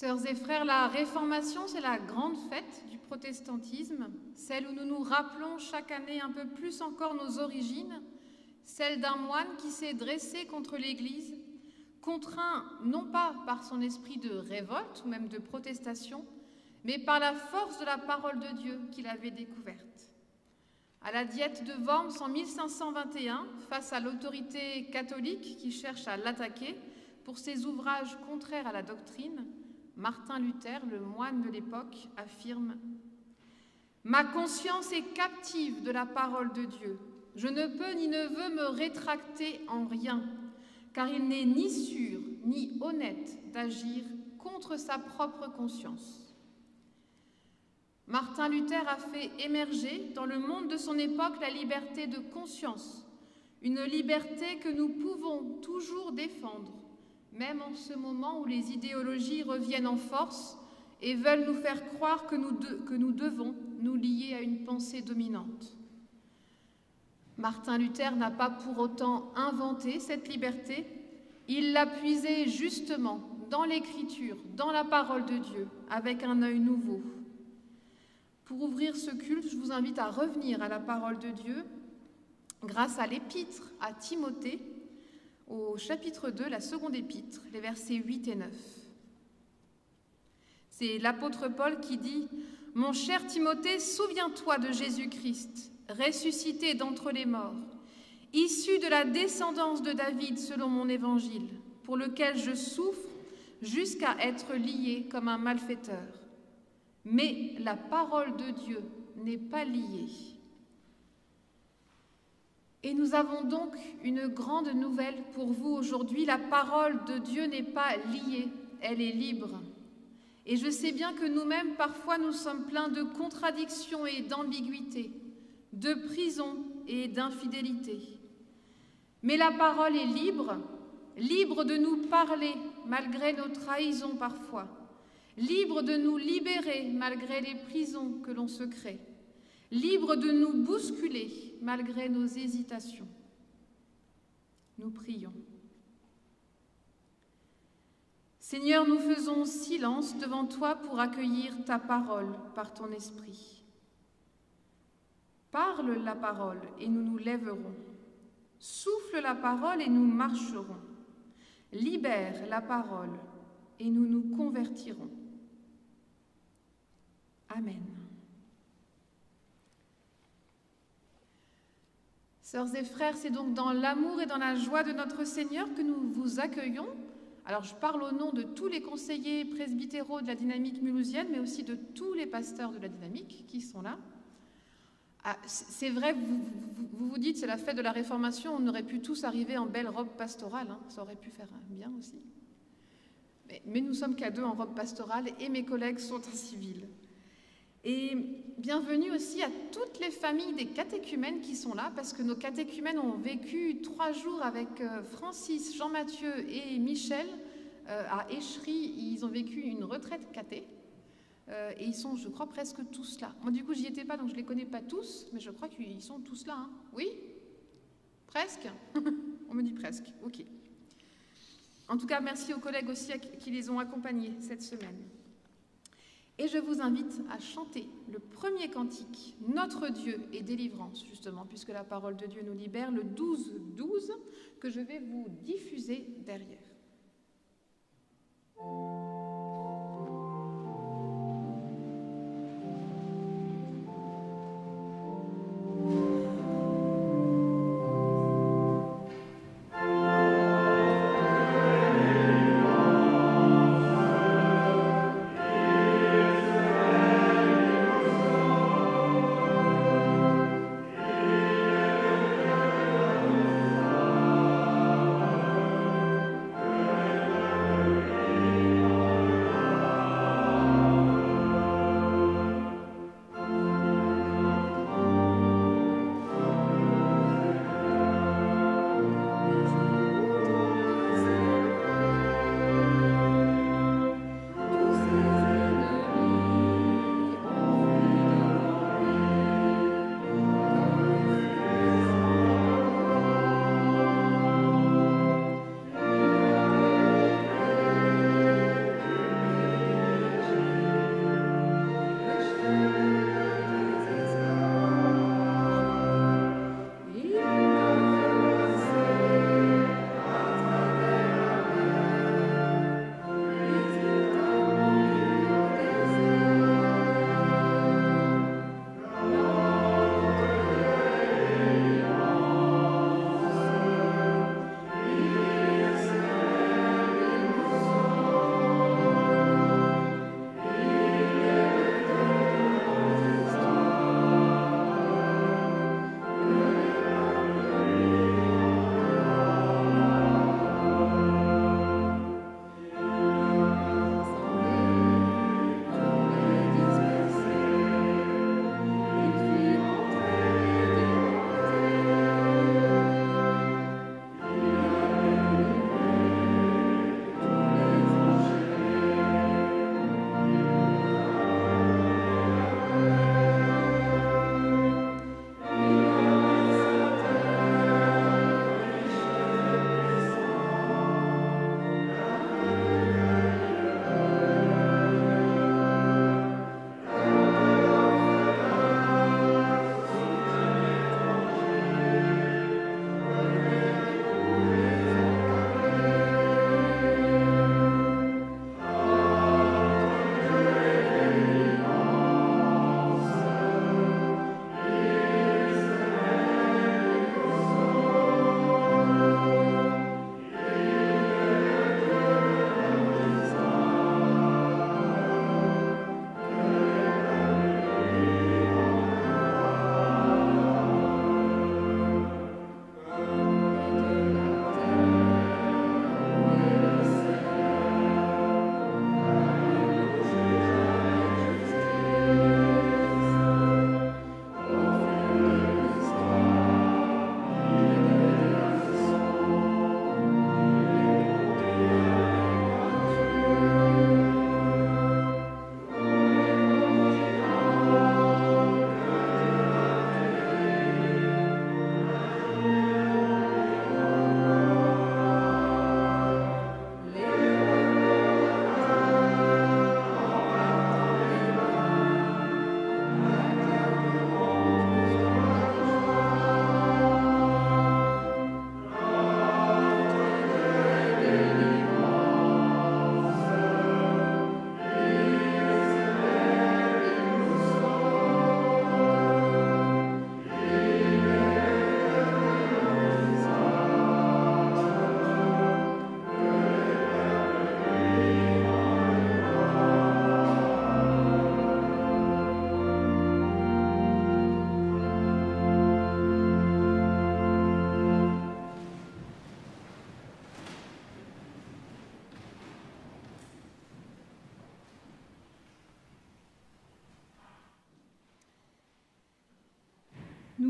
Sœurs et frères, la Réformation, c'est la grande fête du protestantisme, celle où nous nous rappelons chaque année un peu plus encore nos origines, celle d'un moine qui s'est dressé contre l'Église, contraint non pas par son esprit de révolte ou même de protestation, mais par la force de la parole de Dieu qu'il avait découverte. À la Diète de Worms en 1521, face à l'autorité catholique qui cherche à l'attaquer pour ses ouvrages contraires à la doctrine, Martin Luther, le moine de l'époque, affirme « Ma conscience est captive de la parole de Dieu. Je ne peux ni ne veux me rétracter en rien, car il n'est ni sûr ni honnête d'agir contre sa propre conscience. » Martin Luther a fait émerger dans le monde de son époque la liberté de conscience, une liberté que nous pouvons toujours défendre, même en ce moment où les idéologies reviennent en force et veulent nous faire croire que nous devons nous lier à une pensée dominante. Martin Luther n'a pas pour autant inventé cette liberté, il l'a puisée justement dans l'Écriture, dans la parole de Dieu, avec un œil nouveau. Pour ouvrir ce culte, je vous invite à revenir à la parole de Dieu grâce à l'épître à Timothée, au chapitre 2, la seconde épître, les versets 8 et 9. C'est l'apôtre Paul qui dit « Mon cher Timothée, souviens-toi de Jésus-Christ, ressuscité d'entre les morts, issu de la descendance de David selon mon évangile, pour lequel je souffre jusqu'à être lié comme un malfaiteur. Mais la parole de Dieu n'est pas liée. » Et nous avons donc une grande nouvelle pour vous aujourd'hui. La parole de Dieu n'est pas liée, elle est libre. Et je sais bien que nous-mêmes, parfois, nous sommes pleins de contradictions et d'ambiguïtés, de prison et d'infidélité. Mais la parole est libre, libre de nous parler malgré nos trahisons parfois, libre de nous libérer malgré les prisons que l'on se crée, libre de nous bousculer malgré nos hésitations. Nous prions. Seigneur, nous faisons silence devant toi pour accueillir ta parole par ton esprit. Parle la parole et nous nous lèverons. Souffle la parole et nous marcherons. Libère la parole et nous nous convertirons. Amen. Sœurs et frères, c'est donc dans l'amour et dans la joie de notre Seigneur que nous vous accueillons. Alors je parle au nom de tous les conseillers presbytéraux de la dynamique mulhousienne, mais aussi de tous les pasteurs de la dynamique qui sont là. Ah, c'est vrai, vous vous dites, c'est la fête de la Réformation, on aurait pu tous arriver en belle robe pastorale, hein, ça aurait pu faire bien aussi. Mais nous sommes qu'à deux en robe pastorale et mes collègues sont en civil. Et bienvenue aussi à toutes les familles des catéchumènes qui sont là, parce que nos catéchumènes ont vécu 3 jours avec Francis, Jean-Mathieu et Michel à Échery. Ils ont vécu une retraite caté et ils sont, je crois, presque tous là. Moi, du coup, j'y étais pas, donc je les connais pas tous, mais je crois qu'ils sont tous là. Hein. Oui? Presque? On me dit presque, ok. En tout cas, merci aux collègues aussi qui les ont accompagnés cette semaine. Et je vous invite à chanter le premier cantique, Notre Dieu et délivrance, justement, puisque la parole de Dieu nous libère, le 12-12, que je vais vous diffuser derrière.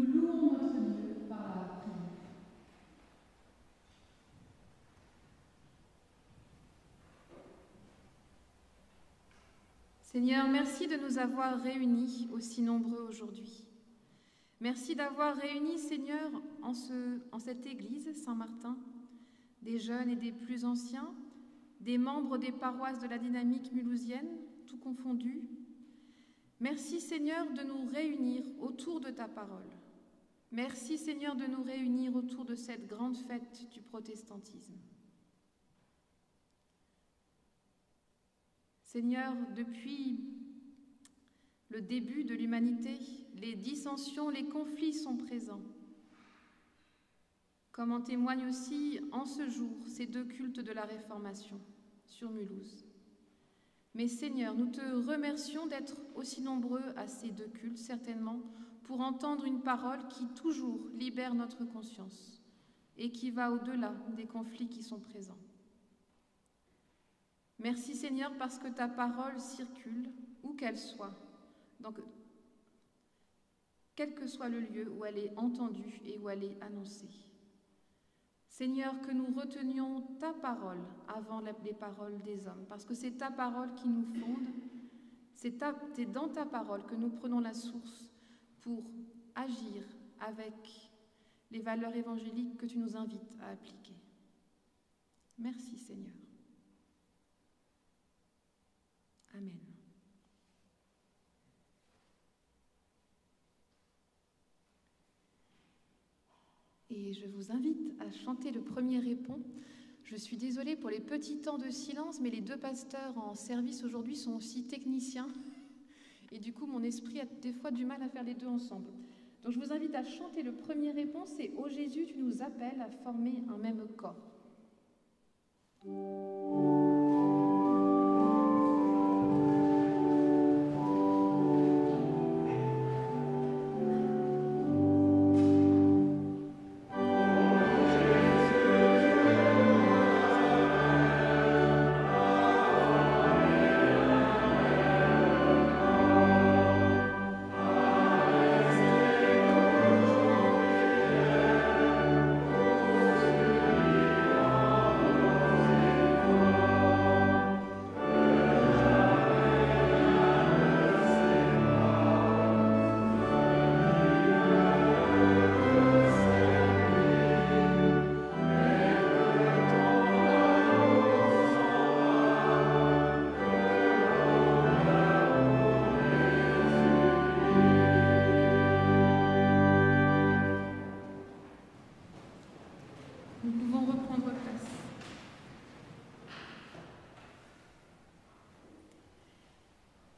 Nous louons notre Dieu par la prière. Seigneur, merci de nous avoir réunis aussi nombreux aujourd'hui. Merci d'avoir réuni, Seigneur, en cette église Saint-Martin, des jeunes et des plus anciens, des membres des paroisses de la dynamique mulhousienne, tout confondu. Merci, Seigneur, de nous réunir autour de ta parole. Merci, Seigneur, de nous réunir autour de cette grande fête du protestantisme. Seigneur, depuis le début de l'humanité, les dissensions, les conflits sont présents. Comme en témoignent aussi en ce jour ces deux cultes de la Réformation sur Mulhouse. Mais Seigneur, nous te remercions d'être aussi nombreux à ces deux cultes, certainement, pour entendre une parole qui toujours libère notre conscience et qui va au-delà des conflits qui sont présents. Merci Seigneur parce que ta parole circule, où qu'elle soit, donc quel que soit le lieu où elle est entendue et où elle est annoncée. Seigneur, que nous retenions ta parole avant les paroles des hommes, parce que c'est ta parole qui nous fonde, c'est dans ta parole que nous prenons la source pour agir avec les valeurs évangéliques que tu nous invites à appliquer. Merci Seigneur. Amen. Et je vous invite à chanter le premier répond. Je suis désolée pour les petits temps de silence, mais les deux pasteurs en service aujourd'hui sont aussi techniciens. Et du coup, mon esprit a des fois du mal à faire les deux ensemble. Donc je vous invite à chanter le premier répond, c'est « Ô Jésus, tu nous appelles à former un même corps ».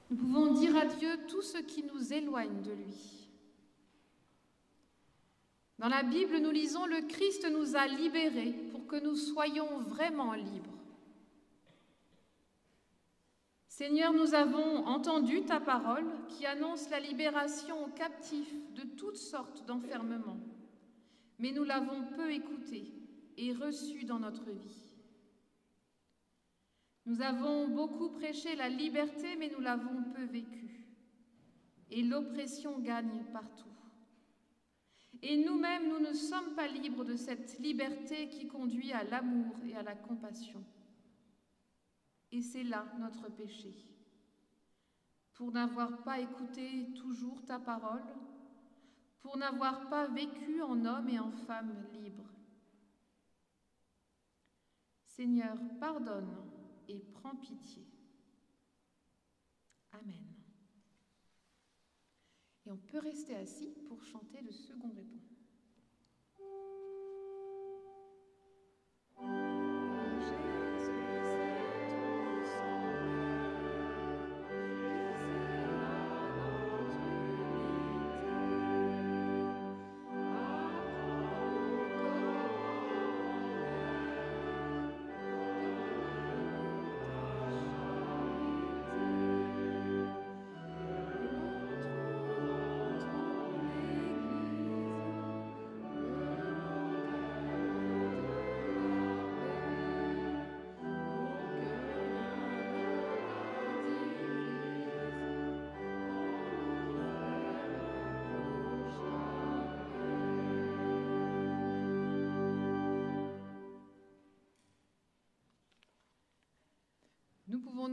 Nous pouvons dire à Dieu tout ce qui nous éloigne de lui. Dans la Bible, nous lisons « Le Christ nous a libérés pour que nous soyons vraiment libres ». Seigneur, nous avons entendu ta parole qui annonce la libération aux captifs de toutes sortes d'enfermements, mais nous l'avons peu écoutée et reçue dans notre vie. Nous avons beaucoup prêché la liberté, mais nous l'avons peu vécue. Et l'oppression gagne partout. Et nous-mêmes, nous ne sommes pas libres de cette liberté qui conduit à l'amour et à la compassion. Et c'est là notre péché. Pour n'avoir pas écouté toujours ta parole, pour n'avoir pas vécu en homme et en femme libres. Seigneur, pardonne et prends pitié. Amen. Et on peut rester assis pour chanter le second répond.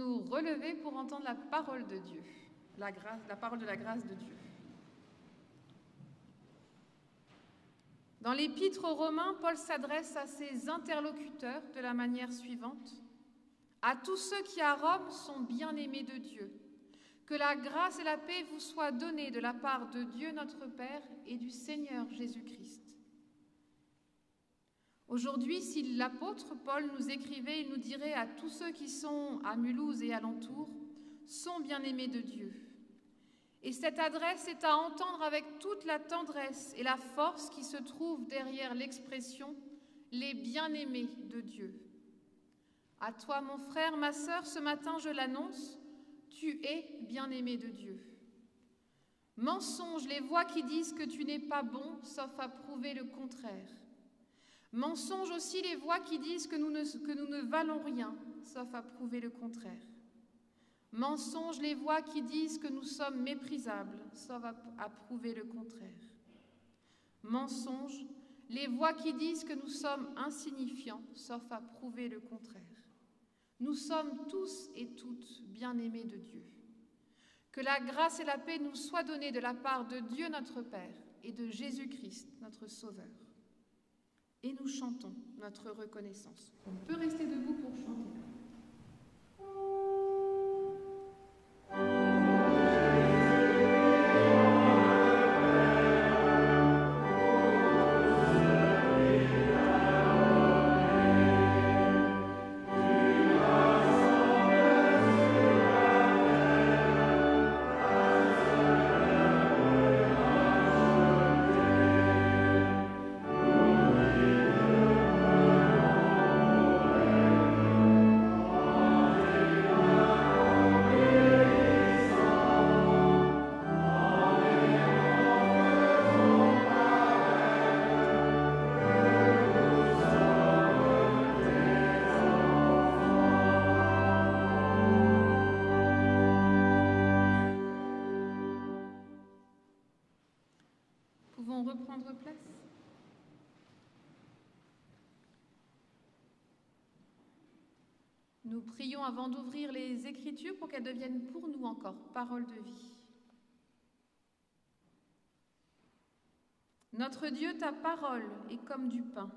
Pouvons-nous relever pour entendre la parole de Dieu, la parole de la grâce de Dieu? Dans l'Épître aux Romains, Paul s'adresse à ses interlocuteurs de la manière suivante. « À tous ceux qui à Rome sont bien-aimés de Dieu, que la grâce et la paix vous soient données de la part de Dieu notre Père et du Seigneur Jésus-Christ. » Aujourd'hui, si l'apôtre Paul nous écrivait, il nous dirait à tous ceux qui sont à Mulhouse et alentour, sont bien-aimés de Dieu. Et cette adresse est à entendre avec toute la tendresse et la force qui se trouve derrière l'expression « les bien-aimés de Dieu ». À toi, mon frère, ma sœur, ce matin, je l'annonce, tu es bien-aimé de Dieu. Mensonge, les voix qui disent que tu n'es pas bon, sauf à prouver le contraire. Mensonge aussi les voix qui disent que nous ne valons rien, sauf à prouver le contraire. Mensonge les voix qui disent que nous sommes méprisables, sauf à prouver le contraire. Mensonge les voix qui disent que nous sommes insignifiants, sauf à prouver le contraire. Nous sommes tous et toutes bien-aimés de Dieu. Que la grâce et la paix nous soient données de la part de Dieu notre Père et de Jésus-Christ notre Sauveur. Et nous chantons notre reconnaissance. On peut rester debout pour chanter. Reprendre place. Nous prions avant d'ouvrir les Écritures pour qu'elles deviennent pour nous encore parole de vie. Notre Dieu, ta parole est comme du pain.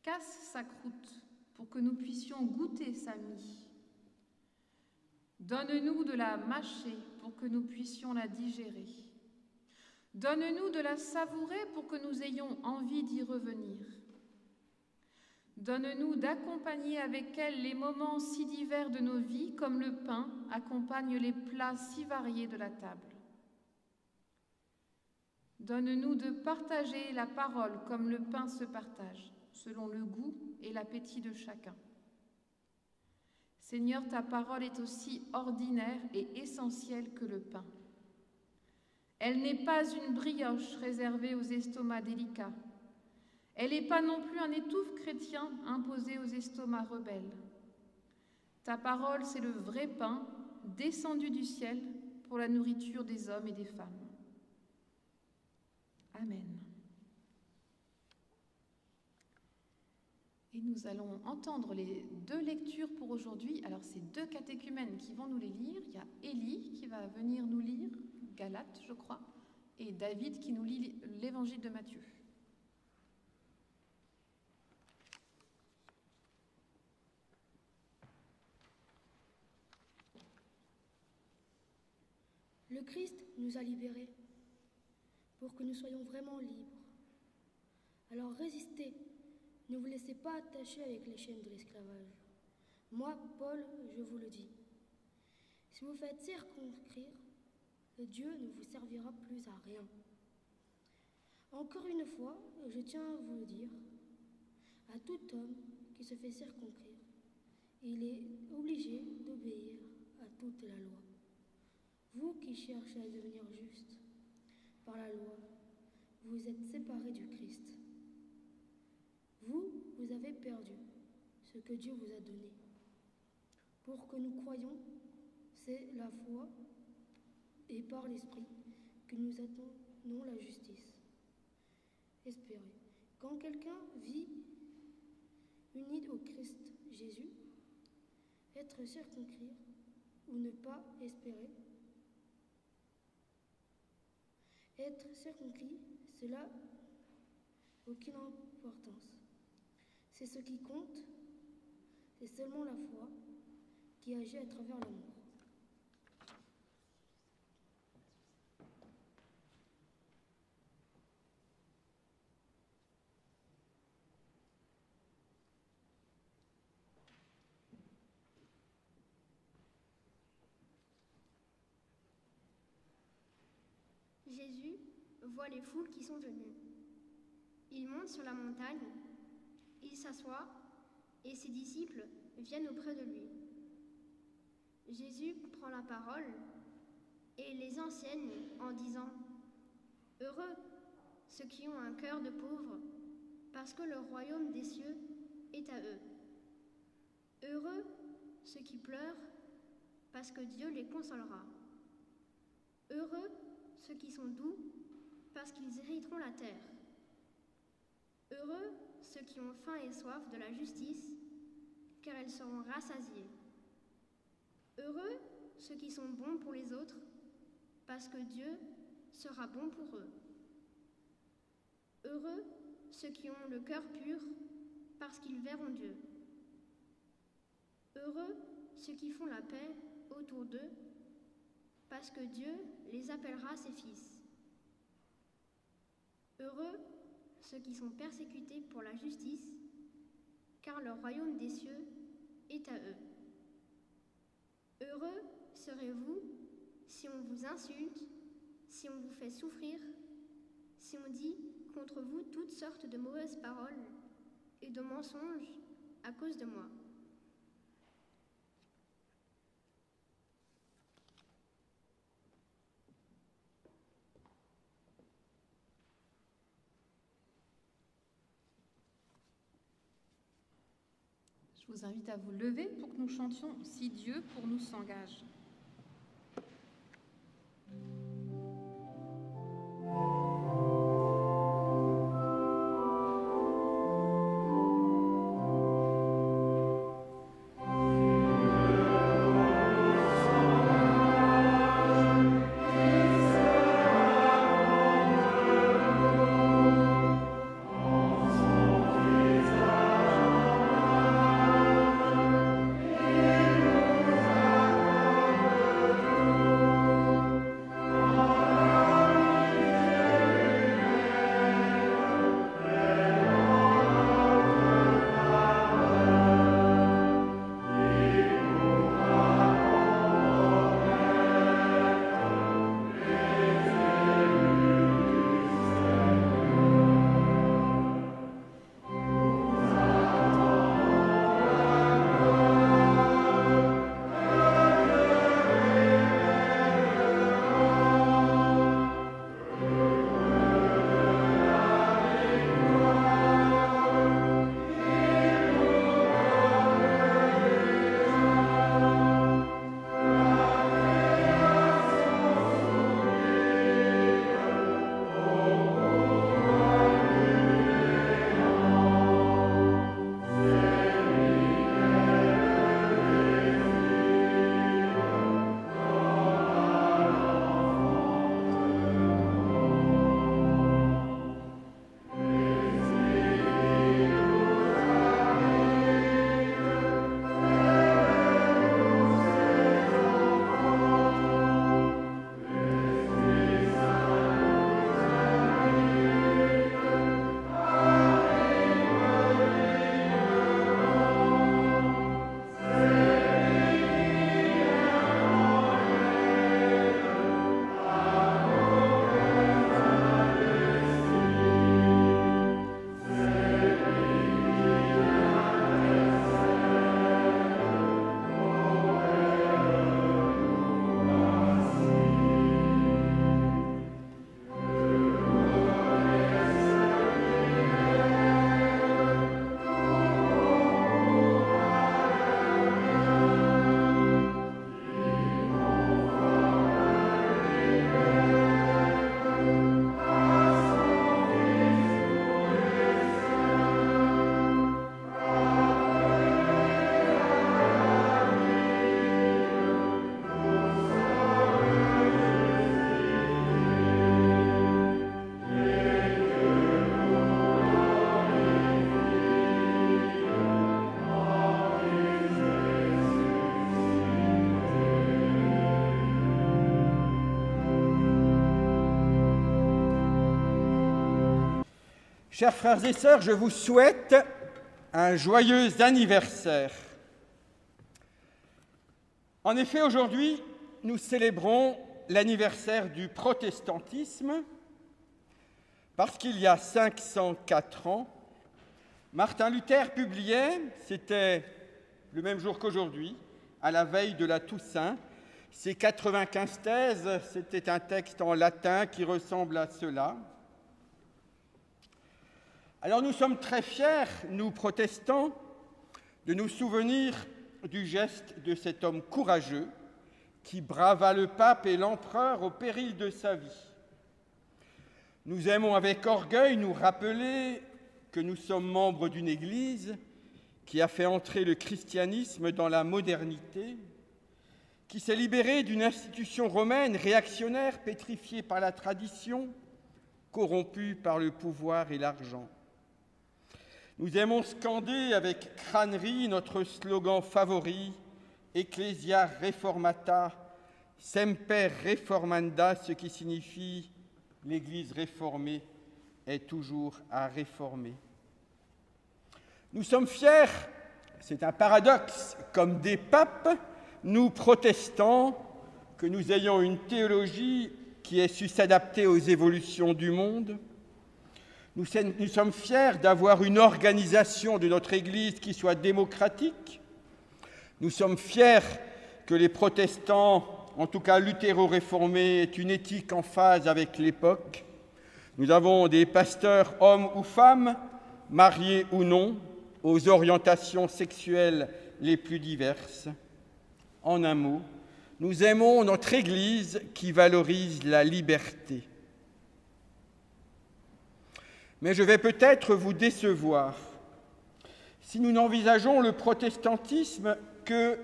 Casse sa croûte pour que nous puissions goûter sa mie. Donne-nous de la mâcher pour que nous puissions la digérer. Donne-nous de la savourer pour que nous ayons envie d'y revenir. Donne-nous d'accompagner avec elle les moments si divers de nos vies, comme le pain accompagne les plats si variés de la table. Donne-nous de partager la parole comme le pain se partage, selon le goût et l'appétit de chacun. Seigneur, ta parole est aussi ordinaire et essentielle que le pain. Elle n'est pas une brioche réservée aux estomacs délicats. Elle n'est pas non plus un étouffe chrétien imposé aux estomacs rebelles. Ta parole, c'est le vrai pain descendu du ciel pour la nourriture des hommes et des femmes. Amen. Et nous allons entendre les deux lectures pour aujourd'hui. Alors, c'est deux catéchumènes qui vont nous les lire. Il y a Élie qui va venir nous lire Galates, je crois, et David qui nous lit l'évangile de Matthieu. Le Christ nous a libérés pour que nous soyons vraiment libres. Alors résistez, ne vous laissez pas attacher avec les chaînes de l'esclavage. Moi, Paul, je vous le dis. Si vous faites circonscrire, Dieu ne vous servira plus à rien. Encore une fois, je tiens à vous le dire, à tout homme qui se fait circoncire, il est obligé d'obéir à toute la loi. Vous qui cherchez à devenir juste par la loi, vous êtes séparés du Christ. Vous avez perdu ce que Dieu vous a donné. Pour que nous croyions, c'est la foi et par l'Esprit que nous attendons la justice. Espérez. Quand quelqu'un vit uni au Christ Jésus, être circoncis ou ne pas espérer. Être circoncis, cela n'a aucune importance. C'est ce qui compte, c'est seulement la foi qui agit à travers l'amour. Jésus voit les foules qui sont venues. Il monte sur la montagne, il s'assoit et ses disciples viennent auprès de lui. Jésus prend la parole et les enseigne en disant « Heureux ceux qui ont un cœur de pauvre, parce que le royaume des cieux est à eux. Heureux ceux qui pleurent, parce que Dieu les consolera. Heureux ceux qui sont doux, parce qu'ils hériteront la terre. Heureux ceux qui ont faim et soif de la justice, car elles seront rassasiées. Heureux ceux qui sont bons pour les autres, parce que Dieu sera bon pour eux. Heureux ceux qui ont le cœur pur, parce qu'ils verront Dieu. Heureux ceux qui font la paix autour d'eux, parce que Dieu les appellera ses fils. Heureux ceux qui sont persécutés pour la justice, car le royaume des cieux est à eux. Heureux serez-vous si on vous insulte, si on vous fait souffrir, si on dit contre vous toutes sortes de mauvaises paroles et de mensonges à cause de moi. Je vous invite à vous lever pour que nous chantions « Si Dieu pour nous s'engage ». Amen. Chers frères et sœurs, je vous souhaite un joyeux anniversaire. En effet, aujourd'hui, nous célébrons l'anniversaire du protestantisme parce qu'il y a 504 ans, Martin Luther publiait, c'était le même jour qu'aujourd'hui, à la veille de la Toussaint, ses 95 thèses. C'était un texte en latin qui ressemble à cela. Alors nous sommes très fiers, nous protestants, de nous souvenir du geste de cet homme courageux qui brava le pape et l'empereur au péril de sa vie. Nous aimons avec orgueil nous rappeler que nous sommes membres d'une Église qui a fait entrer le christianisme dans la modernité, qui s'est libérée d'une institution romaine réactionnaire pétrifiée par la tradition, corrompue par le pouvoir et l'argent. Nous aimons scander avec crânerie notre slogan favori, Ecclesia Reformata, Semper Reformanda, ce qui signifie l'Église réformée est toujours à réformer. Nous sommes fiers, c'est un paradoxe, comme des papes, nous protestants, que nous ayons une théologie qui ait su s'adapter aux évolutions du monde. Nous sommes fiers d'avoir une organisation de notre Église qui soit démocratique. Nous sommes fiers que les protestants, en tout cas luthéro-réformés, aient une éthique en phase avec l'époque. Nous avons des pasteurs, hommes ou femmes, mariés ou non, aux orientations sexuelles les plus diverses. En un mot, nous aimons notre Église qui valorise la liberté. Mais je vais peut-être vous décevoir. Si nous n'envisageons le protestantisme que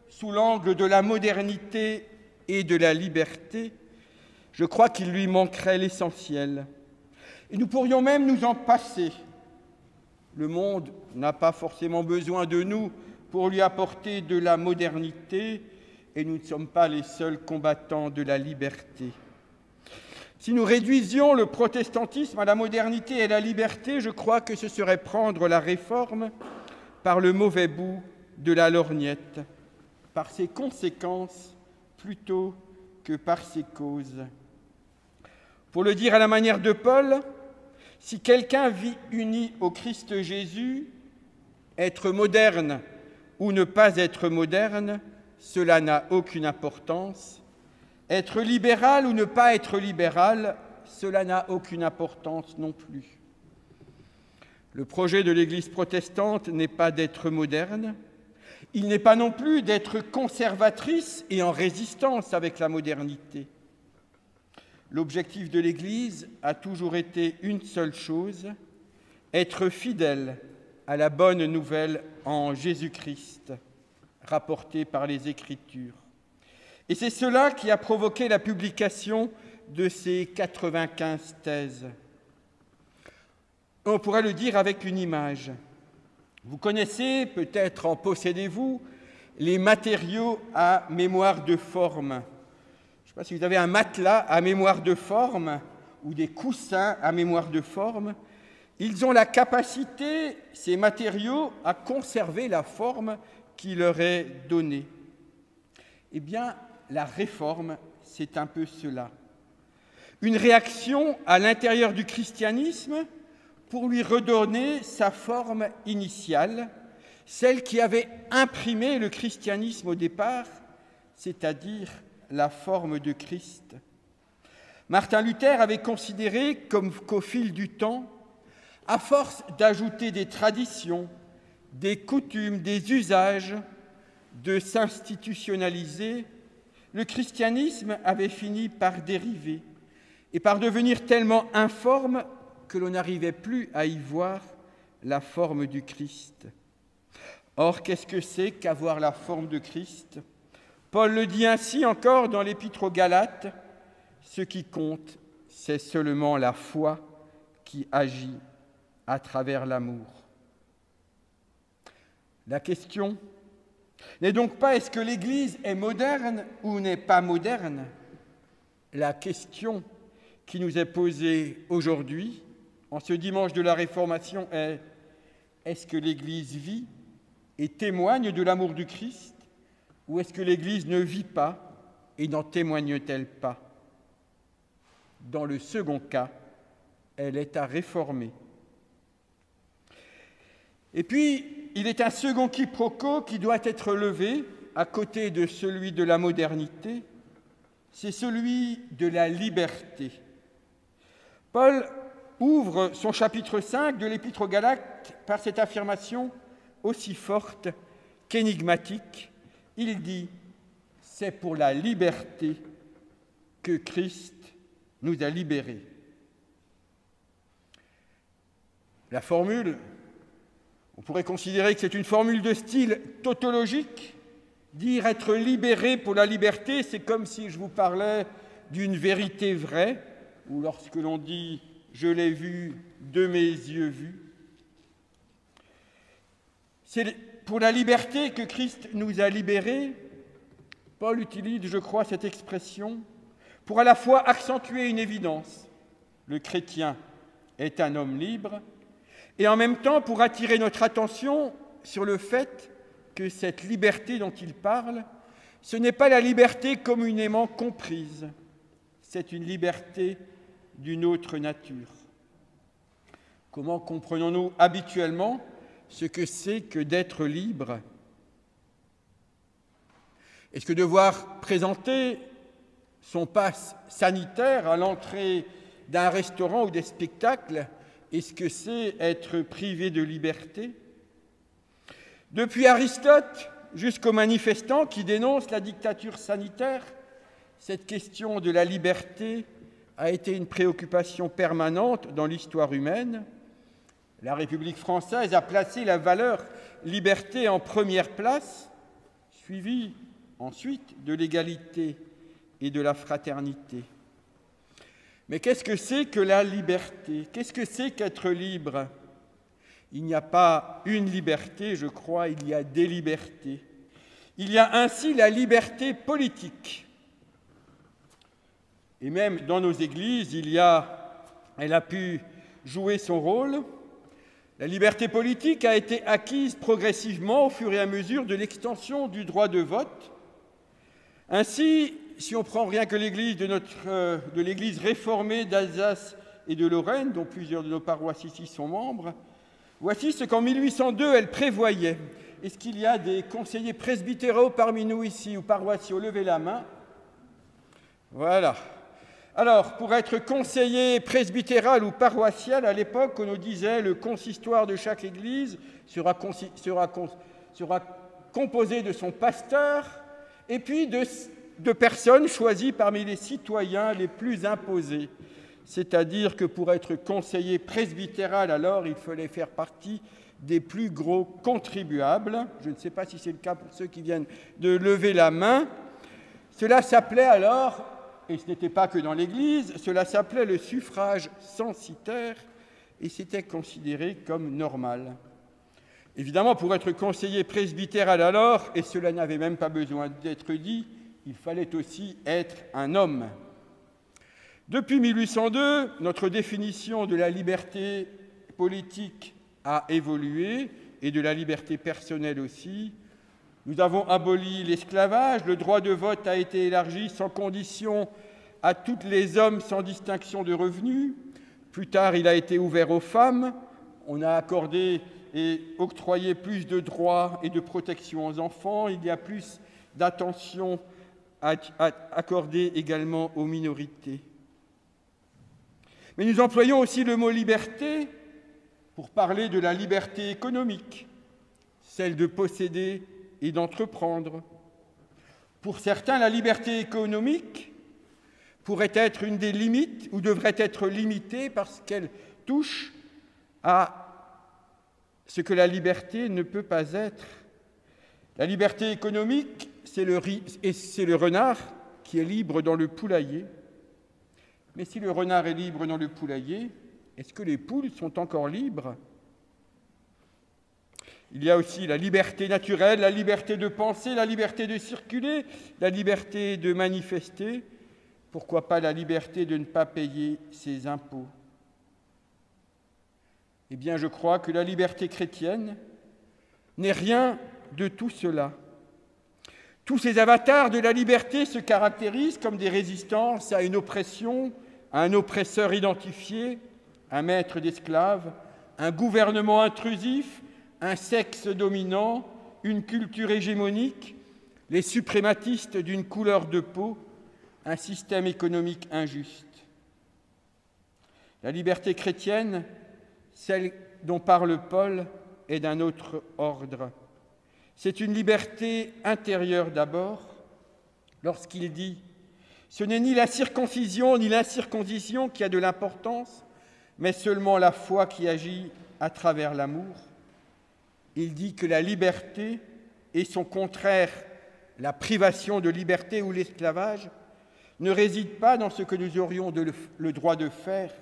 sous l'angle de la modernité et de la liberté, je crois qu'il lui manquerait l'essentiel. Et nous pourrions même nous en passer. Le monde n'a pas forcément besoin de nous pour lui apporter de la modernité, et nous ne sommes pas les seuls combattants de la liberté. Si nous réduisions le protestantisme à la modernité et à la liberté, je crois que ce serait prendre la réforme par le mauvais bout de la lorgnette, par ses conséquences plutôt que par ses causes. Pour le dire à la manière de Paul, si quelqu'un vit uni au Christ Jésus, être moderne ou ne pas être moderne, cela n'a aucune importance. Être libéral ou ne pas être libéral, cela n'a aucune importance non plus. Le projet de l'Église protestante n'est pas d'être moderne, il n'est pas non plus d'être conservatrice et en résistance avec la modernité. L'objectif de l'Église a toujours été une seule chose, être fidèle à la bonne nouvelle en Jésus-Christ, rapportée par les Écritures. Et c'est cela qui a provoqué la publication de ces 95 thèses. On pourrait le dire avec une image. Vous connaissez, peut-être en possédez-vous, les matériaux à mémoire de forme. Je ne sais pas si vous avez un matelas à mémoire de forme ou des coussins à mémoire de forme. Ils ont la capacité, ces matériaux, à conserver la forme qui leur est donnée. Eh bien, la réforme, c'est un peu cela. Une réaction à l'intérieur du christianisme pour lui redonner sa forme initiale, celle qui avait imprimé le christianisme au départ, c'est-à-dire la forme de Christ. Martin Luther avait considéré qu'au fil du temps, à force d'ajouter des traditions, des coutumes, des usages, de s'institutionnaliser, le christianisme avait fini par dériver et par devenir tellement informe que l'on n'arrivait plus à y voir la forme du Christ. Or, qu'est-ce que c'est qu'avoir la forme de Christ ? Paul le dit ainsi encore dans l'Épître aux Galates, « Ce qui compte, c'est seulement la foi qui agit à travers l'amour. » La question n'est donc pas est-ce que l'Église est moderne ou n'est pas moderne. La question qui nous est posée aujourd'hui en ce dimanche de la Réformation est: est-ce que l'Église vit et témoigne de l'amour du Christ, ou est-ce que l'Église ne vit pas et n'en témoigne-t-elle pas? Dans le second cas, elle est à réformer. Et puis, il est un second quiproquo qui doit être levé à côté de celui de la modernité, c'est celui de la liberté. Paul ouvre son chapitre 5 de l'Épître aux Galates par cette affirmation aussi forte qu'énigmatique. Il dit: c'est pour la liberté que Christ nous a libérés. La formule, on pourrait considérer que c'est une formule de style tautologique. Dire être libéré pour la liberté, c'est comme si je vous parlais d'une vérité vraie, ou lorsque l'on dit « je l'ai vu de mes yeux vus ». C'est pour la liberté que Christ nous a libérés. Paul utilise, je crois, cette expression pour à la fois accentuer une évidence, le chrétien est un homme libre, et en même temps pour attirer notre attention sur le fait que cette liberté dont il parle, ce n'est pas la liberté communément comprise, c'est une liberté d'une autre nature. Comment comprenons-nous habituellement ce que c'est que d'être libre? Est-ce que devoir présenter son passe sanitaire à l'entrée d'un restaurant ou des spectacles, est-ce que c'est être privé de liberté? Depuis Aristote jusqu'aux manifestants qui dénoncent la dictature sanitaire, cette question de la liberté a été une préoccupation permanente dans l'histoire humaine. La République française a placé la valeur liberté en première place, suivie ensuite de l'égalité et de la fraternité. Mais qu'est-ce que c'est que la liberté? Qu'est-ce que c'est qu'être libre? Il n'y a pas une liberté, je crois, il y a des libertés. Il y a ainsi la liberté politique. Et même dans nos églises, elle a pu jouer son rôle. La liberté politique a été acquise progressivement au fur et à mesure de l'extension du droit de vote. Ainsi, si on prend rien que l'église de l'église réformée d'Alsace et de Lorraine, dont plusieurs de nos paroisses ici sont membres, voici ce qu'en 1802 elle prévoyait. Est-ce qu'il y a des conseillers presbytéraux parmi nous ici ou paroissiaux? Levez la main. Voilà. Alors, pour être conseiller presbytéral ou paroissial, à l'époque, on nous disait le consistoire de chaque église sera composé de son pasteur et puis de personnes choisies parmi les citoyens les plus imposés. C'est-à-dire que pour être conseiller presbytéral, alors, il fallait faire partie des plus gros contribuables. Je ne sais pas si c'est le cas pour ceux qui viennent de lever la main. Cela s'appelait alors, et ce n'était pas que dans l'Église, cela s'appelait le suffrage censitaire et c'était considéré comme normal. Évidemment, pour être conseiller presbytéral alors, et cela n'avait même pas besoin d'être dit, il fallait aussi être un homme. Depuis 1802, notre définition de la liberté politique a évolué, et de la liberté personnelle aussi. Nous avons aboli l'esclavage, le droit de vote a été élargi sans condition à tous les hommes sans distinction de revenus. Plus tard, il a été ouvert aux femmes. On a accordé et octroyé plus de droits et de protection aux enfants. Il y a plus d'attention accordée également aux minorités. Mais nous employons aussi le mot liberté pour parler de la liberté économique, celle de posséder et d'entreprendre. Pour certains, la liberté économique pourrait être une des limites ou devrait être limitée parce qu'elle touche à ce que la liberté ne peut pas être. La liberté économique, c'est le renard qui est libre dans le poulailler. Mais si le renard est libre dans le poulailler, est-ce que les poules sont encore libres? Il y a aussi la liberté naturelle, la liberté de penser, la liberté de circuler, la liberté de manifester. Pourquoi pas la liberté de ne pas payer ses impôts? Eh bien, je crois que la liberté chrétienne n'est rien de tout cela. Tous ces avatars de la liberté se caractérisent comme des résistances à une oppression, à un oppresseur identifié, un maître d'esclaves, un gouvernement intrusif, un sexe dominant, une culture hégémonique, les suprématistes d'une couleur de peau, un système économique injuste. La liberté chrétienne, celle dont parle Paul, est d'un autre ordre. C'est une liberté intérieure d'abord, lorsqu'il dit « Ce n'est ni la circoncision ni l'incirconcision qui a de l'importance, mais seulement la foi qui agit à travers l'amour. » Il dit que la liberté et son contraire, la privation de liberté ou l'esclavage, ne résident pas dans ce que nous aurions le droit de faire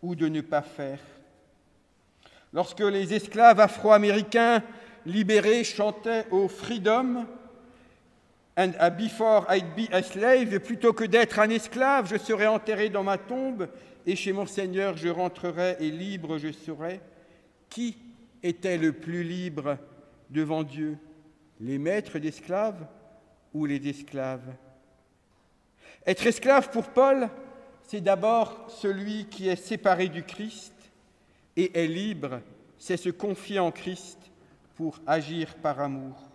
ou de ne pas faire. Lorsque les esclaves afro-américains libérés chantaient au Freedom and before I'd be a slave, plutôt que d'être un esclave, je serai enterré dans ma tombe et chez mon Seigneur je rentrerai et libre je serai. Qui était le plus libre devant Dieu, les maîtres d'esclaves ou les esclaves? Être esclave pour Paul, c'est d'abord celui qui est séparé du Christ et est libre, c'est se confier en Christ pour agir par amour.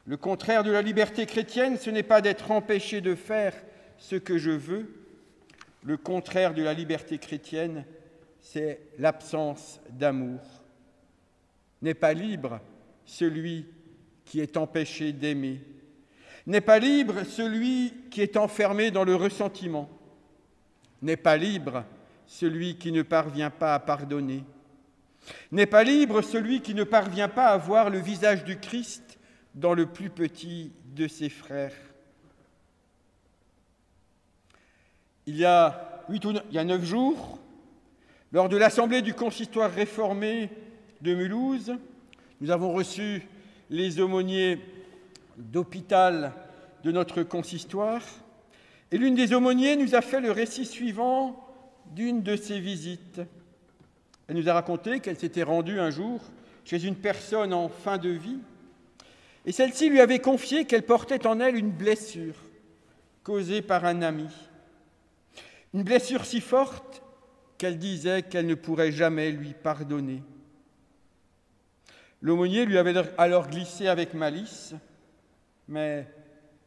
Le contraire de la liberté chrétienne, ce n'est pas d'être empêché de faire ce que je veux. Le contraire de la liberté chrétienne, c'est l'absence d'amour. N'est pas libre celui qui est empêché d'aimer. N'est pas libre celui qui est enfermé dans le ressentiment. N'est pas libre celui qui ne parvient pas à pardonner. N'est pas libre celui qui ne parvient pas à voir le visage du Christ dans le plus petit de ses frères. Il y a 9 jours, lors de l'Assemblée du consistoire réformé de Mulhouse, nous avons reçu les aumôniers d'hôpital de notre consistoire, et l'une des aumôniers nous a fait le récit suivant d'une de ses visites. Elle nous a raconté qu'elle s'était rendue un jour chez une personne en fin de vie, et celle-ci lui avait confié qu'elle portait en elle une blessure causée par un ami. Une blessure si forte qu'elle disait qu'elle ne pourrait jamais lui pardonner. L'aumônier lui avait alors glissé avec malice, mais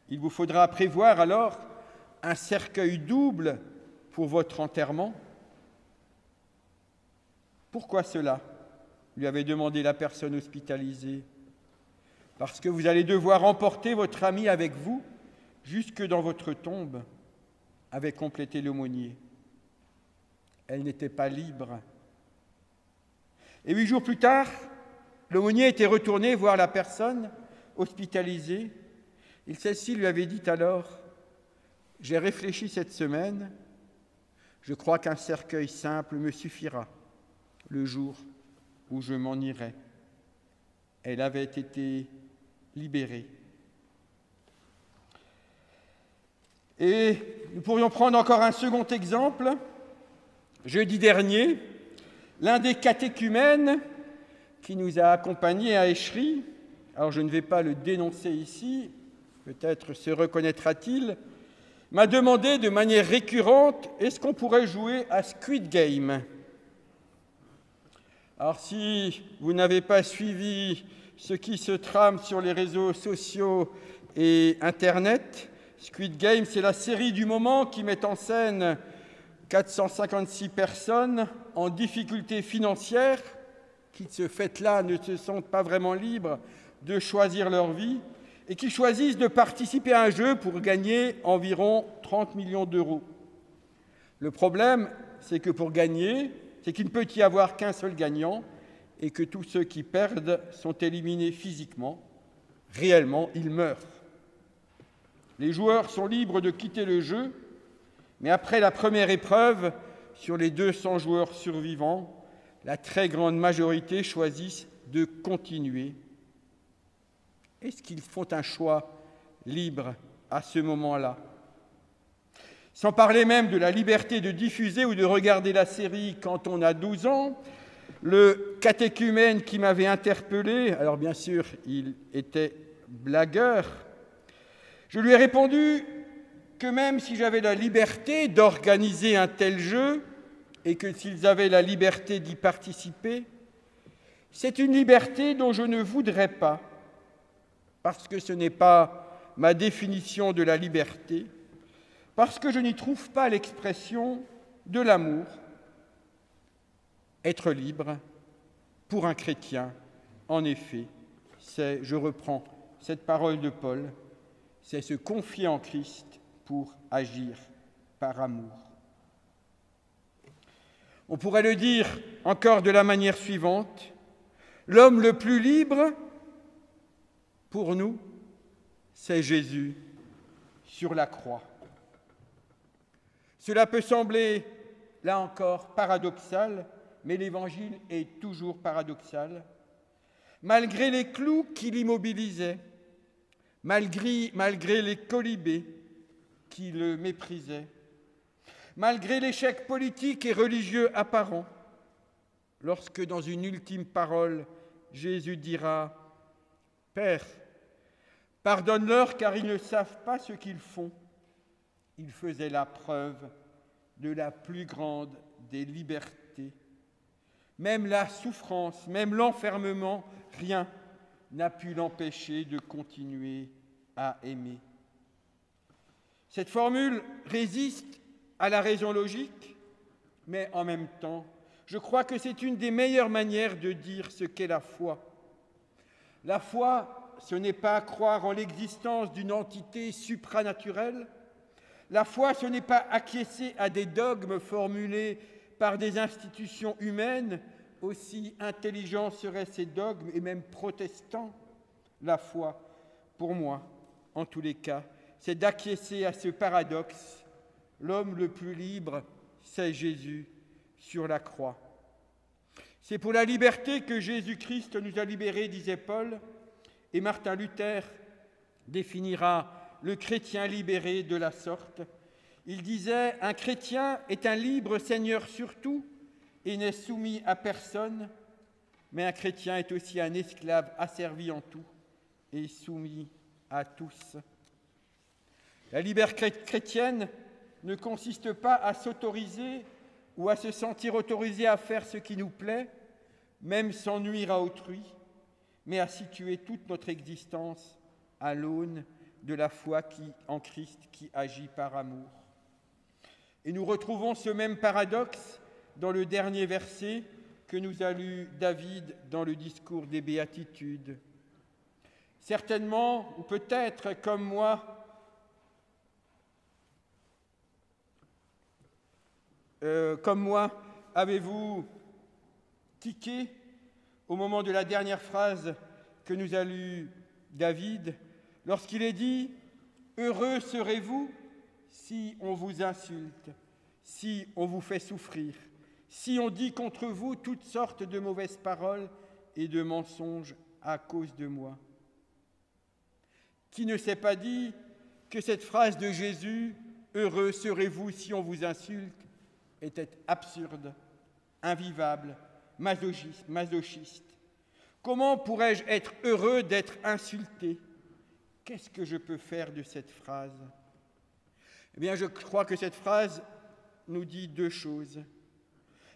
il vous faudra prévoir alors un cercueil double pour votre enterrement. Pourquoi cela ? Lui avait demandé la personne hospitalisée. Parce que vous allez devoir emporter votre ami avec vous jusque dans votre tombe, avait complété l'aumônier. Elle n'était pas libre. Et 8 jours plus tard, l'aumônier était retourné voir la personne hospitalisée. Et celle-ci lui avait dit alors « J'ai réfléchi cette semaine, je crois qu'un cercueil simple me suffira le jour où je m'en irai. » Elle avait été libérée. Et nous pourrions prendre encore un second exemple. Jeudi dernier, l'un des catéchumènes qui nous a accompagnés à Échery, alors je ne vais pas le dénoncer ici, peut-être se reconnaîtra-t-il, m'a demandé de manière récurrente « Est-ce qu'on pourrait jouer à Squid Game ?» Alors si vous n'avez pas suivi ce qui se trame sur les réseaux sociaux et Internet, Squid Game, c'est la série du moment qui met en scène 456 personnes en difficulté financière qui, ce fait-là, ne se sentent pas vraiment libres de choisir leur vie et qui choisissent de participer à un jeu pour gagner environ 30 millions d'euros. Le problème, c'est que pour gagner, c'est qu'il ne peut y avoir qu'un seul gagnant et que tous ceux qui perdent sont éliminés physiquement. Réellement, ils meurent. Les joueurs sont libres de quitter le jeu, mais après la première épreuve, sur les 200 joueurs survivants, la très grande majorité choisissent de continuer. Est-ce qu'ils font un choix libre à ce moment-là ? Sans parler même de la liberté de diffuser ou de regarder la série quand on a 12 ans, le catéchumène qui m'avait interpellé, alors bien sûr, il était blagueur, je lui ai répondu que même si j'avais la liberté d'organiser un tel jeu et que s'ils avaient la liberté d'y participer, c'est une liberté dont je ne voudrais pas, parce que ce n'est pas ma définition de la liberté, parce que je n'y trouve pas l'expression de l'amour. Être libre, pour un chrétien, en effet, c'est, je reprends cette parole de Paul, c'est se confier en Christ pour agir par amour. On pourrait le dire encore de la manière suivante, l'homme le plus libre, pour nous, c'est Jésus sur la croix. Cela peut sembler, là encore, paradoxal, mais l'Évangile est toujours paradoxal. Malgré les clous qui l'immobilisaient, malgré les colibés qui le méprisaient, malgré l'échec politique et religieux apparent, lorsque dans une ultime parole, Jésus dira « Père, pardonne-leur car ils ne savent pas ce qu'ils font », il faisait la preuve de la plus grande des libertés. Même la souffrance, même l'enfermement, rien n'a pu l'empêcher de continuer à aimer. Cette formule résiste à la raison logique, mais en même temps, je crois que c'est une des meilleures manières de dire ce qu'est la foi. La foi, ce n'est pas croire en l'existence d'une entité supranaturelle. La foi, ce n'est pas acquiescer à des dogmes formulés par des institutions humaines, aussi intelligents seraient ces dogmes et même protestants. La foi, pour moi, en tous les cas, c'est d'acquiescer à ce paradoxe. L'homme le plus libre, c'est Jésus sur la croix. C'est pour la liberté que Jésus-Christ nous a libérés, disait Paul, et Martin Luther définira le chrétien libéré de la sorte. Il disait « Un chrétien est un libre seigneur sur tout et n'est soumis à personne, mais un chrétien est aussi un esclave asservi en tout et soumis à tous. » La liberté chrétienne ne consiste pas à s'autoriser ou à se sentir autorisé à faire ce qui nous plaît, même sans nuire à autrui, mais à situer toute notre existence à l'aune de la foi en Christ qui agit par amour. Et nous retrouvons ce même paradoxe dans le dernier verset que nous a lu David dans le discours des Béatitudes. Certainement, ou peut-être comme moi, avez-vous tiqué au moment de la dernière phrase que nous a lue David, lorsqu'il est dit « Heureux serez-vous si on vous insulte, si on vous fait souffrir, si on dit contre vous toutes sortes de mauvaises paroles et de mensonges à cause de moi. » Qui ne s'est pas dit que cette phrase de Jésus « Heureux serez-vous si on vous insulte » était absurde, invivable, masochiste. Comment pourrais-je être heureux d'être insulté ? Qu'est-ce que je peux faire de cette phrase ? Eh bien, je crois que cette phrase nous dit deux choses.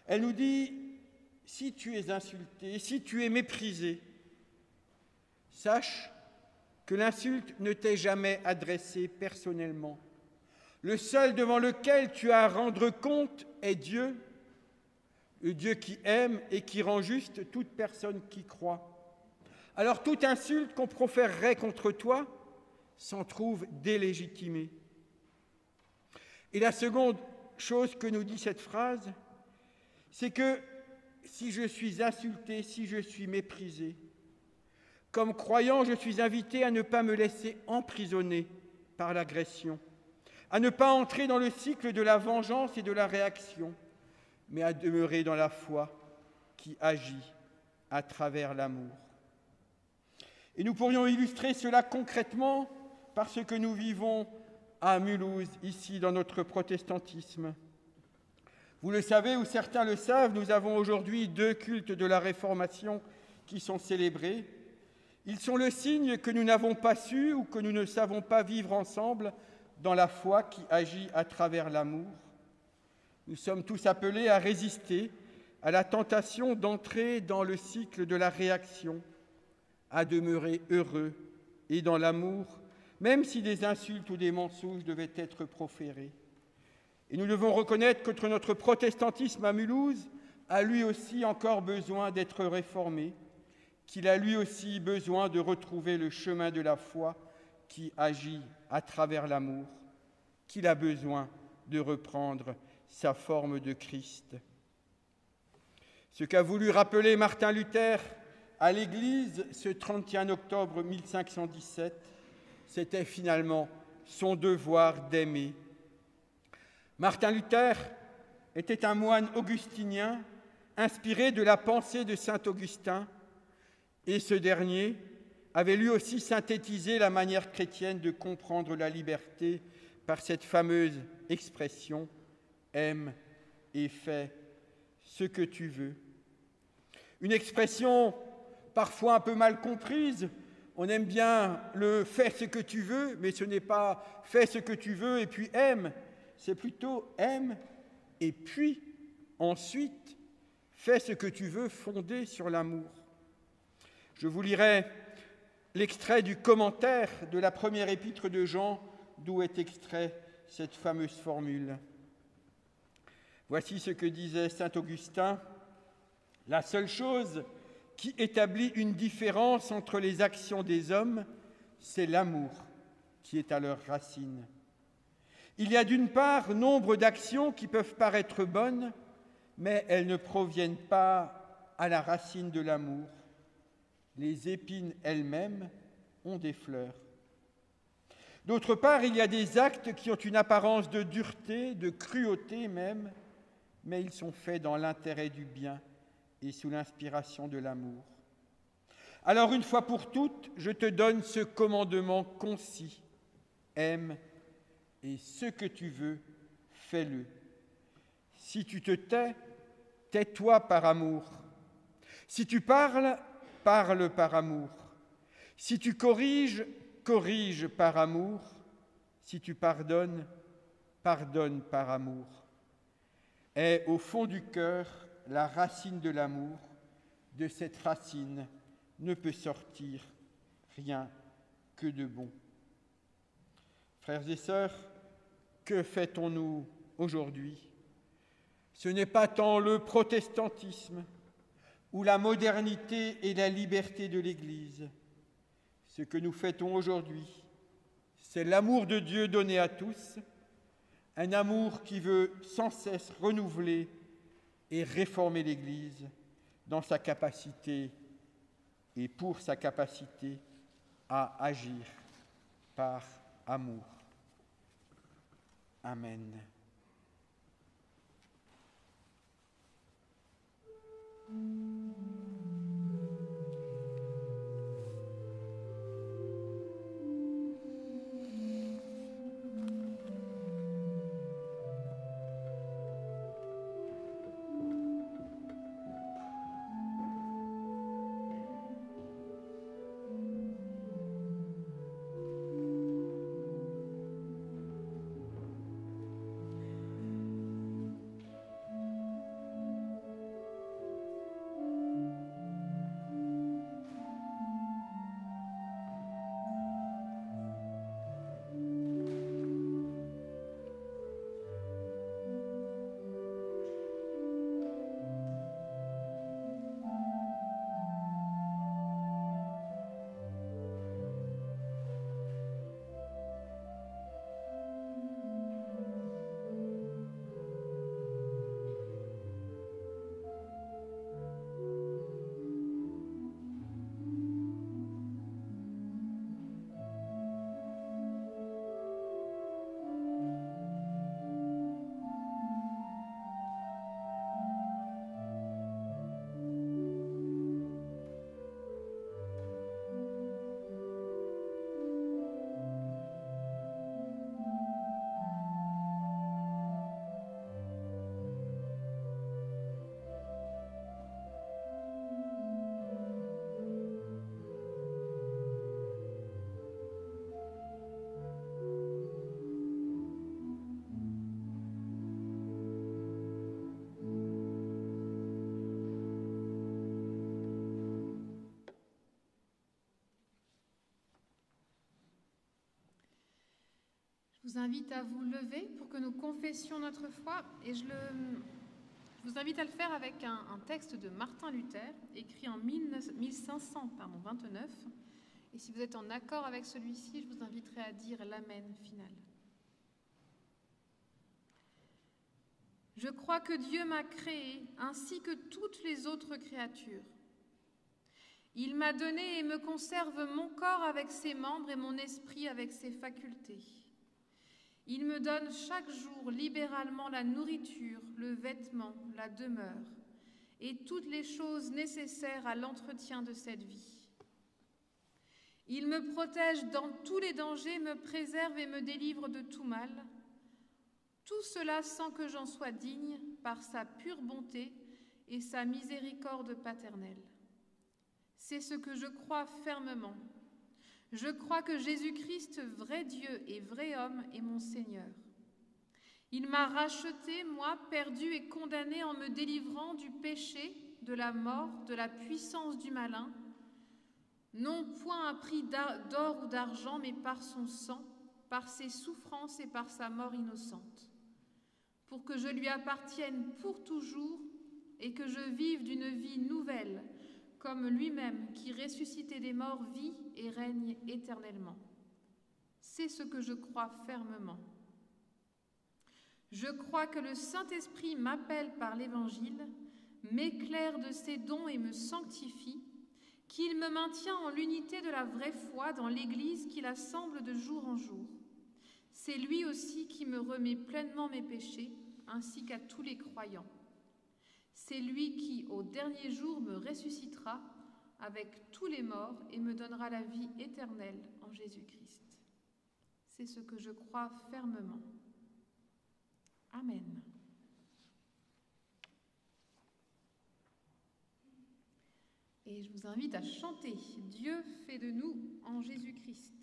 Elle nous dit, si tu es insulté, si tu es méprisé, sache que l'insulte ne t'est jamais adressée personnellement. Le seul devant lequel tu as à rendre compte est Dieu, le Dieu qui aime et qui rend juste toute personne qui croit. Alors toute insulte qu'on proférerait contre toi s'en trouve délégitimée. Et la seconde chose que nous dit cette phrase, c'est que si je suis insulté, si je suis méprisé, comme croyant, je suis invité à ne pas me laisser emprisonner par l'agression, à ne pas entrer dans le cycle de la vengeance et de la réaction, mais à demeurer dans la foi qui agit à travers l'amour. Et nous pourrions illustrer cela concrètement par ce que nous vivons à Mulhouse, ici dans notre protestantisme. Vous le savez, ou certains le savent, nous avons aujourd'hui 2 cultes de la Réformation qui sont célébrés. Ils sont le signe que nous n'avons pas su ou que nous ne savons pas vivre ensemble dans la foi qui agit à travers l'amour. Nous sommes tous appelés à résister à la tentation d'entrer dans le cycle de la réaction, à demeurer heureux et dans l'amour, même si des insultes ou des mensonges devaient être proférés. Et nous devons reconnaître que notre protestantisme à Mulhouse a lui aussi encore besoin d'être réformé, qu'il a lui aussi besoin de retrouver le chemin de la foi qui agit à travers l'amour, qu'il a besoin de reprendre sa forme de Christ. Ce qu'a voulu rappeler Martin Luther à l'Église ce 31 octobre 1517, c'était finalement son devoir d'aimer. Martin Luther était un moine augustinien inspiré de la pensée de saint Augustin, et ce dernier avait lui aussi synthétisé la manière chrétienne de comprendre la liberté par cette fameuse expression « aime et fais ce que tu veux ». Une expression parfois un peu mal comprise. On aime bien le « fais ce que tu veux », mais ce n'est pas « fais ce que tu veux et puis aime ». C'est plutôt « aime et puis ensuite fais ce que tu veux fondé sur l'amour ». Je vous lirai l'extrait du commentaire de la première épître de Jean, d'où est extrait cette fameuse formule. Voici ce que disait saint Augustin. « La seule chose qui établit une différence entre les actions des hommes, c'est l'amour qui est à leur racine. Il y a d'une part nombre d'actions qui peuvent paraître bonnes, mais elles ne proviennent pas à la racine de l'amour. Les épines elles-mêmes ont des fleurs. D'autre part, il y a des actes qui ont une apparence de dureté, de cruauté même, mais ils sont faits dans l'intérêt du bien et sous l'inspiration de l'amour. Alors, une fois pour toutes, je te donne ce commandement concis. Aime, et ce que tu veux, fais-le. Si tu te tais, tais-toi par amour. Si tu parles, parle par amour. Si tu corriges, corrige par amour. Si tu pardonnes, pardonne par amour. Est au fond du cœur la racine de l'amour. De cette racine ne peut sortir rien que de bon. Frères et sœurs, que fêtons-nous aujourd'hui? Ce n'est pas tant le protestantisme ou la modernité et la liberté de l'Église. Ce que nous fêtons aujourd'hui, c'est l'amour de Dieu donné à tous, un amour qui veut sans cesse renouveler et réformer l'Église dans sa capacité et pour sa capacité à agir par amour. Amen. vous invite à vous lever pour que nous confessions notre foi et je vous invite à le faire avec un texte de Martin Luther écrit en 1529. Et si vous êtes en accord avec celui-ci, je vous inviterai à dire l'Amen final. Je crois que Dieu m'a créé ainsi que toutes les autres créatures. Il m'a donné et me conserve mon corps avec ses membres et mon esprit avec ses facultés. Il me donne chaque jour libéralement la nourriture, le vêtement, la demeure et toutes les choses nécessaires à l'entretien de cette vie. Il me protège dans tous les dangers, me préserve et me délivre de tout mal. Tout cela sans que j'en sois digne par sa pure bonté et sa miséricorde paternelle. C'est ce que je crois fermement. Je crois que Jésus-Christ, vrai Dieu et vrai homme, est mon Seigneur. Il m'a racheté, moi, perdu et condamné en me délivrant du péché, de la mort, de la puissance du malin, non point à prix d'or ou d'argent, mais par son sang, par ses souffrances et par sa mort innocente, pour que je lui appartienne pour toujours et que je vive d'une vie nouvelle, comme lui-même qui ressuscité des morts vit et règne éternellement. C'est ce que je crois fermement. Je crois que le Saint-Esprit m'appelle par l'Évangile, m'éclaire de ses dons et me sanctifie, qu'il me maintient en l'unité de la vraie foi dans l'Église qui l'assemble de jour en jour. C'est lui aussi qui me remet pleinement mes péchés, ainsi qu'à tous les croyants. C'est lui qui, au dernier jour, me ressuscitera avec tous les morts et me donnera la vie éternelle en Jésus-Christ. C'est ce que je crois fermement. Amen. Et je vous invite à chanter « Dieu fait de nous en Jésus-Christ ».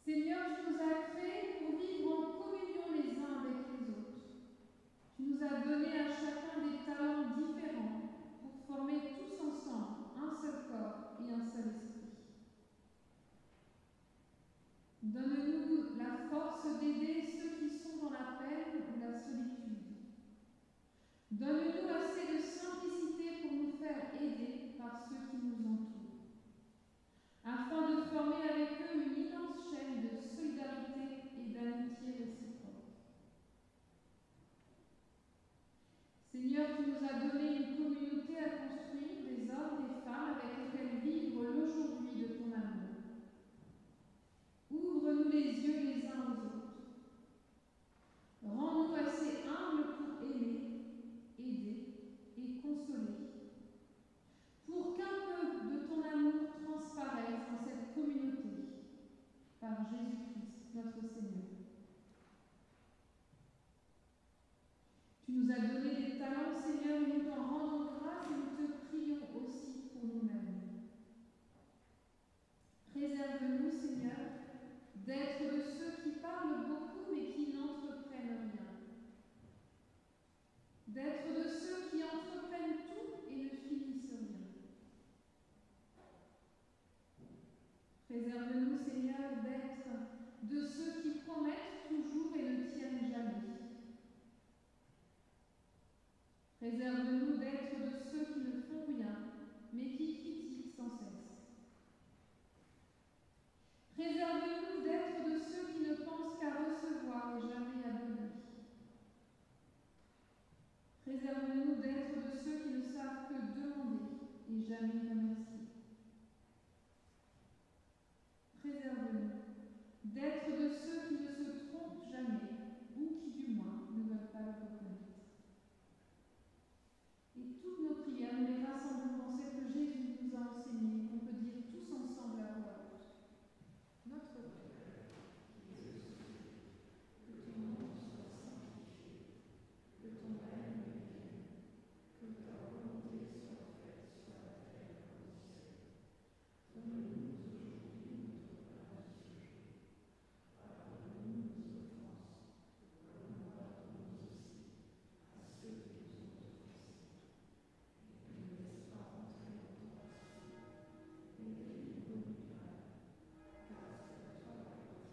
Seigneur, tu nous as créés pour vivre en communion les uns avec les autres. Tu nous as donné à chacun des talents différents pour former tous ensemble un seul corps et un seul esprit. Donne-nous la force d'aider ceux qui sont dans la peine ou la solitude. Donne-nous assez de simplicité pour nous faire aider par ceux qui nous entourent, afin de former avec eux une immense chaîne de solidarité enseigné, qu'on peut dire tous ensemble à voix haute. Notre Père, qui es aux cieux, que ton nom soit sanctifié, que ton règne vienne, que ta volonté soit faite sur la terre comme au ciel. Donne-nous aujourd'hui notre pain de ce jour. Pardonne-nous nos offenses, comme nous pardonnons aussi à ceux qui nous ont offensés. Et ne nous laisse pas entrer en tentation, mais délivre-nous du mal. Car c'est à toi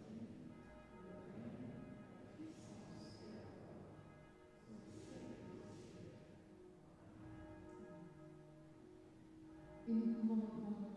qu'appartiennent le règne, la puissance et la gloire, au siècle des siècles. Et nous pouvons reprendre place.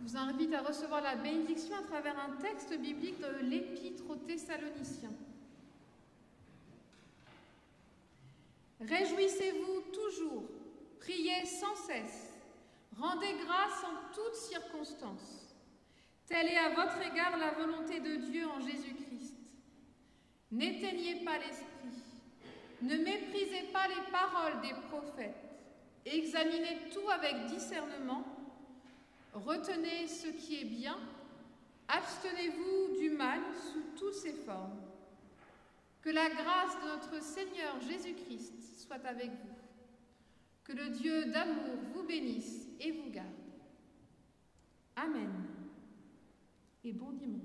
Je vous invite à recevoir la bénédiction à travers un texte biblique de l'Épître aux Thessaloniciens. Réjouissez-vous toujours, priez sans cesse, rendez grâce en toutes circonstances. Telle est à votre égard la volonté de Dieu en Jésus-Christ. N'éteignez pas l'esprit, ne méprisez pas les paroles des prophètes, examinez tout avec discernement. Retenez ce qui est bien, abstenez-vous du mal sous toutes ses formes. Que la grâce de notre Seigneur Jésus-Christ soit avec vous. Que le Dieu d'amour vous bénisse et vous garde. Amen. Et bon dimanche.